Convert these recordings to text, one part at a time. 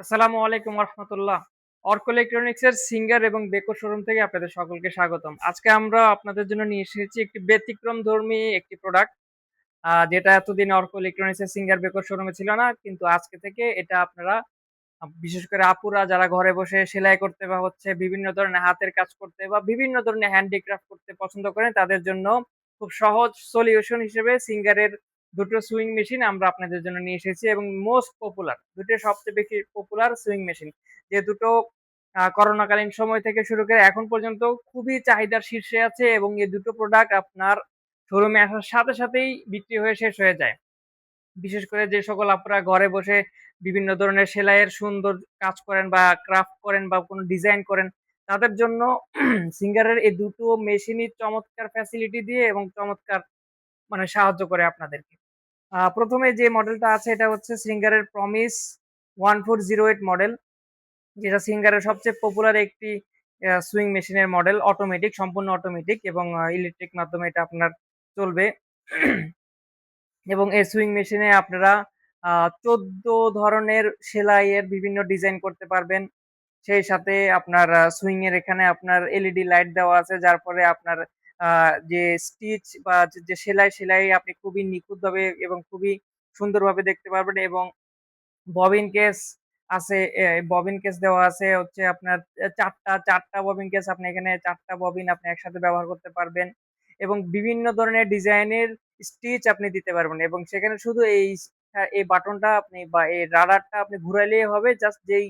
আসসালামু আলাইকুম রহমতুল্লাহ। অর্ক ইলেকট্রনিক্সের সিঙ্গার এবং বেকো শোরুম থেকে আপনাদের সকলকে স্বাগতম। আজকে আমরা আপনাদের জন্য নিয়ে এসেছি একটি ব্যতিক্রমধর্মী একটি প্রোডাক্ট, যেটা এতদিন অর্ক ইলেকট্রনিক্সের সিঙ্গার বেকো শোরুমে ছিল না, কিন্তু আজকে থেকে এটা আপনারা বিশেষ করে আপুরা যারা ঘরে বসে সেলাই করতে বা হচ্ছে বিভিন্ন ধরনের হাতের কাজ করতে বা বিভিন্ন ধরনের হ্যান্ডিক্রাফট করতে পছন্দ করেন, তাদের জন্য খুব সহজ সলিউশন হিসেবে সিঙ্গারের দুটো সুইং মেশিন আমরা আপনাদের জন্য নিয়ে এসেছি এবং মোস্ট পপুলার দুটো সবচেয়ে বেশি পপুলার সুইং মেশিন, যে দুটো করোনাকালীন সময় থেকে শুরু করে এখন পর্যন্ত খুবই চাহিদার শীর্ষে আছে এবং এই দুটো প্রোডাক্ট আপনার শোরুমে আসার সাথে সাথেই বিক্রি হয়ে শেষ হয়ে যায়। বিশেষ করে যে সকল আপনারা ঘরে বসে বিভিন্ন ধরনের সেলাইয়ের সুন্দর কাজ করেন বা ক্রাফট করেন বা কোনো ডিজাইন করেন, তাদের জন্য সিঙ্গারের এই দুটো মেশিনই চমৎকার ফ্যাসিলিটি দিয়ে এবং চমৎকার মানে সাহায্য করে আপনাদেরকে। প্রথমে যে মডেলটা আছে এটা হচ্ছে সিঙ্গারের প্রমিস 1408 মডেল, যেটা সিঙ্গারের সবচেয়ে পপুলার একটি সুইং মেশিনের মডেল, অটোমেটিক, সম্পূর্ণ অটোমেটিক এবং ইলেকট্রিক মাধ্যমে এটা আপনার চলবে। এবং এই সুইং মেশিনে আপনারা ১৪ ধরনের সেলাইয়ের বিভিন্ন ডিজাইন করতে পারবেন। সেই সাথে আপনার সুইং এর এখানে আপনার এলইডি লাইট দেওয়া আছে, যার ফলে আপনার আ যে স্টিচ বা যে সেলাই আপনি খুবই নিখুঁতভাবে এবং খুবই সুন্দরভাবে দেখতে পারবেন এবং ববিন কেস আছে, ববিন কেস দেওয়া আছে হচ্ছে আপনার ৪টা ববিন কেস, আপনি এখানে ৪টা ববিন আপনি একসাথে ব্যবহার করতে পারবেন এবং বিভিন্ন ধরনের ডিজাইনের স্টিচ আপনি দিতে পারবেন এবং সেখানে শুধু এই বাটনটা আপনি বা এই রাডারটা আপনি ঘুরাইলেই হবে। জাস্ট যেই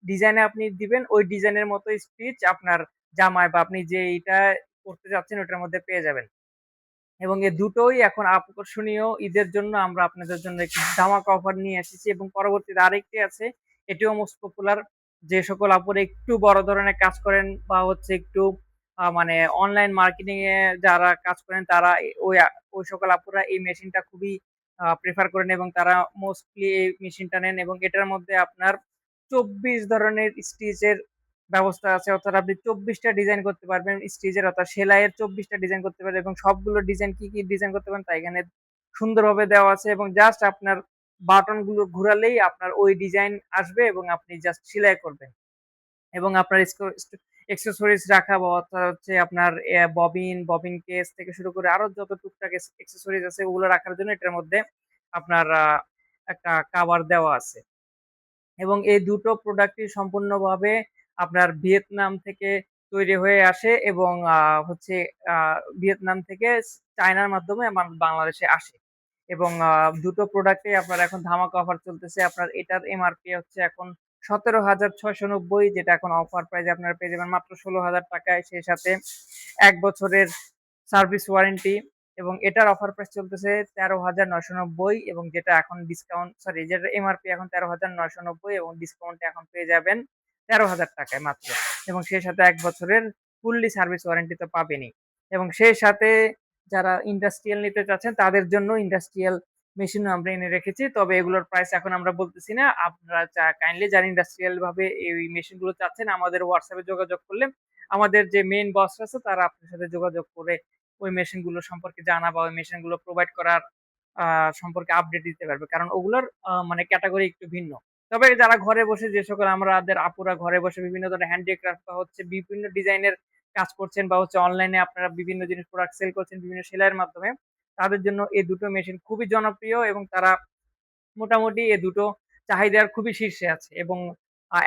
ডিজাইনে আপনি দিবেন ওই ডিজাইনের মতো স্টিচ আপনার জামায় বা আপনি যেইটা করতে চাচ্ছেন ওটার মধ্যে পেয়ে যাবেন। এবং এই দুটোই এখন আকর্ষণীয় ঈদের জন্য আমরা আপনাদের জন্য একটি ধামাকা অফার নিয়ে এসেছি এবং পরবর্তীতে আরেকটি আছে, এটিও মোস্ট পপুলার। যে সকল আপুরা একটু বড় ধরনের কাজ করেন বা হচ্ছে একটু মানে অনলাইন মার্কেটিং এ যারা কাজ করেন, তারা ওই সকল আপুরা এই মেশিনটা খুবই প্রেফার করেন এবং তারা মোস্টলি এই মেশিনটা নেন এবং এটার মধ্যে আপনার ২৪ ধরনের স্টিচের ব্যবস্থা আছে, অর্থাৎ আপনি ২৪ টা ডিজাইন করতে পারবেন স্টিচের, অর্থাৎ সেলাইয়ের ২৪ টা ডিজাইন করতে পারবেন এবং সবগুলো ডিজাইন কি ডিজাইন করতে পারেন তা এখানে সুন্দরভাবে দেওয়া আছে এবং জাস্ট আপনার বাটন গুলো ঘুরালেই আপনার ওই ডিজাইন আসবে এবং আপনি জাস্ট সেলাই করবেন এবং আপনার অ্যাক্সেসরিজ রাখা বা অর্থাৎ হচ্ছে আপনার ববিন কেস থেকে শুরু করে আরো যত টুকটাক অ্যাক্সেসরিজ আছে ওগুলো রাখার জন্য এটার মধ্যে আপনার একটা কভার দেওয়া আছে। এবং এই দুটো প্রোডাক্টই সম্পূর্ণভাবে আপনার ভিয়েতনাম থেকে তৈরি হয়ে আসে এবং হচ্ছে ভিয়েতনাম থেকে চায়নার মাধ্যমে বাংলাদেশে আসে এবং দুটো প্রোডাক্টে আপনার এখন ধামাকা অফার চলতেছে। আপনার এটার এমআরপি হচ্ছে এখন ১৭,৬৯০, যেটা এখন অফার প্রাইসে আপনারা পেয়ে যাবেন মাত্র ১৬,০০০ টাকায়, সেই সাথে ১ বছরের সার্ভিস ওয়ারেন্টি এবং এটার অফার প্রাইস চলতেছে ১৩,৯৯০ এবং যেটা এখন ডিসকাউন্ট, সরি, যেটার এমআরপি এখন ১৩,৯৯০ এবং ডিসকাউন্টে এখন পেয়ে যাবেন ১৩,০০০ টাকায় মাত্র এবং সেই সাথে ১ বছরের ফুললি সার্ভিস ওয়ারেন্টি তো পাবেনই এবং সেই সাথে যারা ইন্ডাস্ট্রিয়াল নিতে চাচ্ছেন তাদের জন্য ইন্ডাস্ট্রিয়াল মেশিনও আমরা এনে রেখেছি। তবে এগুলোর প্রাইস এখন আমরা বলতেছি না। আপনারা কাইন্ডলি যারা ইন্ডাস্ট্রিয়াল ভাবে এই মেশিনগুলো চাচ্ছেন আমাদের হোয়াটসঅ্যাপে যোগাযোগ করলে আমাদের যে মেইন বস আছে তারা আপনার সাথে যোগাযোগ করে ওই মেশিনগুলো সম্পর্কে জানা বা ওই মেশিনগুলো প্রোভাইড করার সম্পর্কে আপডেট দিতে পারবে। কারণ ওগুলোর মানে ক্যাটেগরি একটু ভিন্ন। তবে যারা ঘরে বসে, যে সকল আমাদের আপুরা ঘরে বসে বিভিন্ন ধরনের হ্যান্ডিক্রাফট বা হচ্ছে বিভিন্ন ডিজাইনের কাজ করছেন বা হচ্ছে অনলাইনে আপনারা বিভিন্ন জিনিস প্রোডাক্ট সেল করছেন বিভিন্ন সেলাইয়ের মাধ্যমে, তাদের জন্য এই দুটো মেশিন খুবই জনপ্রিয় এবং তারা মোটামুটি এ দুটো চাহিদার খুবই শীর্ষে আছে এবং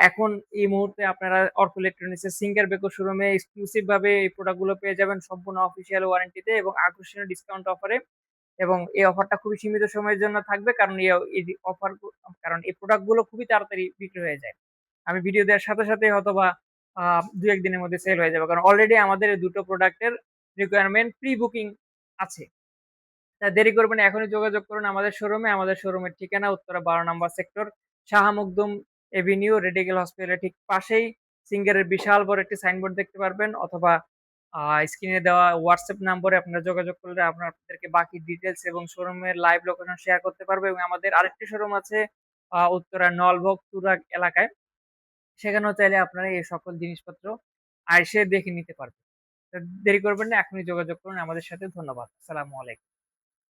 এখন এই মুহূর্তে আপনারা অর্ক ইলেকট্রনিক্স এর সিঙ্গার বেকো শোরুমে এক্সক্লুসিভ ভাবে এই প্রোডাক্ট গুলো পেয়ে যাবেন সম্পূর্ণ অফিসিয়াল ওয়ারেন্টিতে এবং আকর্ষণীয় ডিসকাউন্ট অফারে এবং এই অফারটা খুবই সীমিত সময়ের জন্য থাকবে, কারণ এই অফার, কারণ এই প্রোডাক্ট গুলো খুবই তাড়াতাড়ি বিক্রি হয়ে যায়। আমি ভিডিও দেওয়ার সাথে সাথে হয়তোবা ২-১ দিনের মধ্যে সেল হয়ে যাবে, কারণ অলরেডি আমাদের এই দুটো প্রোডাক্টের রিকোয়ারমেন্ট প্রি বুকিং আছে। তা দেরি করবেন না, এখনই যোগাযোগ করুন আমাদের শোরুমে। আমাদের শোরুমের ঠিকানা উত্তরা ১২ নম্বর sector, Shah Makhdum avenue, radical হসপিটালের ঠিক পাশেই। সিঙ্গারের বিশাল বড় একটি সাইনবোর্ড দেখতে পারবেন অথবা স্ক্রিনে দেওয়া হোয়াটসঅ্যাপ নম্বরে আপনারা যোগাযোগ করলে আপনাদেরকে বাকি ডিটেইলস এবং শোরুমের লাইভ লোকেশন শেয়ার করতে পারবো এবং আমাদের আরেকটি শোরুম আছে উত্তরা নলভোগ তুরাগ এলাকায়। সেখানেও চাইলে আপনারা এই সকল জিনিসপত্র এসে দেখে নিতে পারবেন। তো দেরি করবেন না, এখনই যোগাযোগ করুন আমাদের সাথে। ধন্যবাদ। আসসালামু আলাইকুম।